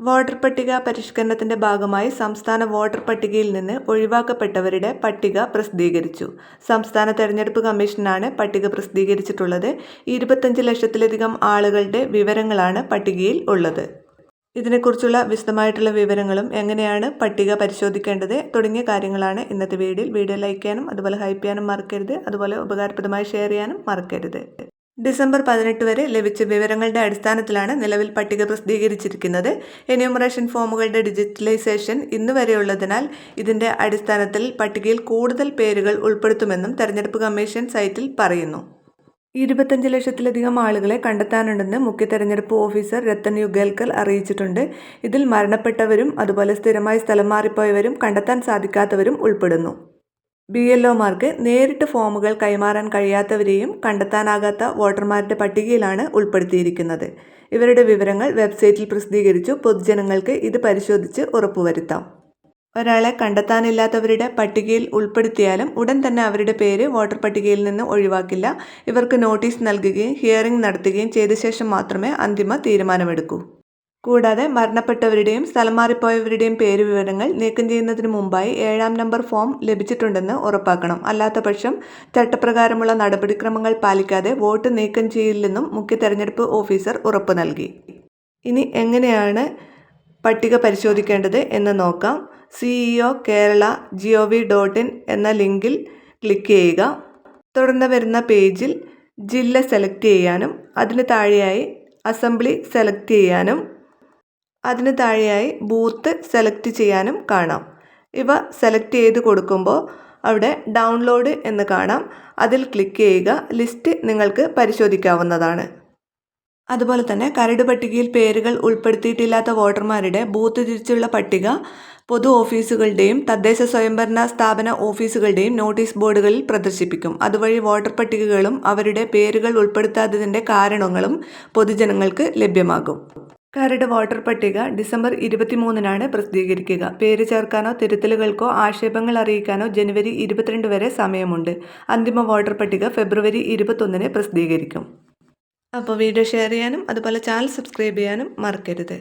Voter പട്ടിക പരിഷ്കരണത്തിന്റെ ഭാഗമായി സംസ്ഥാന വോട്ടർ പട്ടികയിൽ നിന്ന് ഒഴിവാക്കപ്പെട്ടവരുടെ പട്ടിക പ്രസിദ്ധീകരിച്ചു. സംസ്ഥാന തെരഞ്ഞെടുപ്പ് കമ്മീഷനാണ് പട്ടിക പ്രസിദ്ധീകരിച്ചിട്ടുള്ളത്. 25 ലക്ഷത്തിലധികം ആളുകളുടെ വിവരങ്ങളാണ് പട്ടികയിൽ ഉള്ളത്. ഇതിനെക്കുറിച്ചുള്ള വിശദമായിട്ടുള്ള വിവരങ്ങളും എങ്ങനെയാണ് പട്ടിക പരിശോധിക്കേണ്ടത് തുടങ്ങിയ കാര്യങ്ങളാണ് ഇന്നത്തെ വീഡിയോ ലൈക്ക് ചെയ്യാനും അതുപോലെ ഹൈപ്പ് ചെയ്യാനും മറക്കരുത്. അതുപോലെ ഉപകാരപ്രദമായി ഷെയർ ചെയ്യാനും മറക്കരുത്. ഡിസംബർ 18 വരെ ലഭിച്ച വിവരങ്ങളുടെ അടിസ്ഥാനത്തിലാണ് നിലവിൽ പട്ടിക പ്രസിദ്ധീകരിച്ചിരിക്കുന്നത്. എന്യൂമറേഷൻ ഫോമുകളുടെ ഡിജിറ്റലൈസേഷൻ ഇന്ന് വരെയുള്ളതിനാൽ ഇതിന്റെ അടിസ്ഥാനത്തിൽ പട്ടികയിൽ കൂടുതൽ പേരുകൾ ഉൾപ്പെടുത്തുമെന്നും തെരഞ്ഞെടുപ്പ് കമ്മീഷൻ സൈറ്റിൽ പറയുന്നു. 25 ലക്ഷത്തിലധികം ആളുകളെ കണ്ടെത്താനുണ്ടെന്ന് മുഖ്യ തെരഞ്ഞെടുപ്പ് ഓഫീസർ രത്തൻ യുഗൽക്കർ അറിയിച്ചിട്ടുണ്ട്. ഇതിൽ മരണപ്പെട്ടവരും അതുപോലെ സ്ഥിരമായി സ്ഥലം മാറിപ്പോയവരും കണ്ടെത്താൻ സാധിക്കാത്തവരും ഉൾപ്പെടുന്നു. BLOമാർക്ക് നേരിട്ട് ഫോമുകൾ കൈമാറാൻ കഴിയാത്തവരെയും കണ്ടെത്താനാകാത്ത വോട്ടർമാരുടെ പട്ടികയിലാണ് ഉൾപ്പെടുത്തിയിരിക്കുന്നത്. ഇവരുടെ വിവരങ്ങൾ വെബ്സൈറ്റിൽ പ്രസിദ്ധീകരിച്ചു. പൊതുജനങ്ങൾക്ക് ഇത് പരിശോധിച്ച് ഉറപ്പുവരുത്താം. ഒരാളെ കണ്ടെത്താനില്ലാത്തവരുടെ പട്ടികയിൽ ഉൾപ്പെടുത്തിയാലും ഉടൻ തന്നെ അവരുടെ പേര് വോട്ടർ പട്ടികയിൽ നിന്ന് ഒഴിവാക്കില്ല. ഇവർക്ക് നോട്ടീസ് നൽകുകയും ഹിയറിംഗ് നടത്തുകയും ചെയ്ത ശേഷം മാത്രമേ അന്തിമ തീരുമാനമെടുക്കൂ. കൂടാതെ മരണപ്പെട്ടവരുടെയും സ്ഥലം മാറിപ്പോയവരുടെയും പേര് വിവരങ്ങൾ നീക്കം ചെയ്യുന്നതിന് മുമ്പായി 7-ാം നമ്പർ ഫോം ലഭിച്ചിട്ടുണ്ടെന്ന് ഉറപ്പാക്കണം. അല്ലാത്തപക്ഷം ചട്ടപ്രകാരമുള്ള നടപടിക്രമങ്ങൾ പാലിക്കാതെ വോട്ട് നീക്കം ചെയ്യില്ലെന്നും മുഖ്യ തെരഞ്ഞെടുപ്പ് ഓഫീസർ ഉറപ്പു നൽകി. ഇനി എങ്ങനെയാണ് പട്ടിക പരിശോധിക്കേണ്ടത് എന്ന് നോക്കാം. ceo.kerala.gov.in എന്ന ലിങ്കിൽ ക്ലിക്ക് ചെയ്യുക. തുടർന്ന് വരുന്ന പേജിൽ ജില്ല സെലക്ട് ചെയ്യാനും അതിന് താഴെയായി അസംബ്ലി സെലക്ട് ചെയ്യാനും അതിന് താഴെയായി ബൂത്ത് സെലക്ട് ചെയ്യാനും കാണാം. ഇവ സെലക്ട് ചെയ്ത് കൊടുക്കുമ്പോൾ അവിടെ ഡൗൺലോഡ് എന്ന് കാണാം. അതിൽ ക്ലിക്ക് ചെയ്യുക. ലിസ്റ്റ് നിങ്ങൾക്ക് പരിശോധിക്കാവുന്നതാണ്. അതുപോലെ തന്നെ കരട് പട്ടികയിൽ പേരുകൾ ഉൾപ്പെടുത്തിയിട്ടില്ലാത്ത വോട്ടർമാരുടെ ബൂത്ത് തിരിച്ചുള്ള പട്ടിക പൊതു ഓഫീസുകളുടെയും തദ്ദേശ സ്വയംഭരണ സ്ഥാപന ഓഫീസുകളുടെയും നോട്ടീസ് ബോർഡുകളിൽ പ്രദർശിപ്പിക്കും. അതുവഴി വോട്ടർ പട്ടികകളും അവരുടെ പേരുകൾ ഉൾപ്പെടുത്താത്തതിൻ്റെ കാരണങ്ങളും പൊതുജനങ്ങൾക്ക് ലഭ്യമാകും. കരട് വോട്ടർ പട്ടിക ഡിസംബർ 23-നാണ് പ്രസിദ്ധീകരിക്കുക. പേര് ചേർക്കാനോ തിരുത്തലുകൾക്കോ ആക്ഷേപങ്ങൾ അറിയിക്കാനോ ജനുവരി 22 വരെ സമയമുണ്ട്. അന്തിമ വോട്ടർ പട്ടിക ഫെബ്രുവരി 21-ന് പ്രസിദ്ധീകരിക്കും. അപ്പോൾ വീഡിയോ ഷെയർ ചെയ്യാനും അതുപോലെ ചാനൽ സബ്സ്ക്രൈബ് ചെയ്യാനും മറക്കരുത്.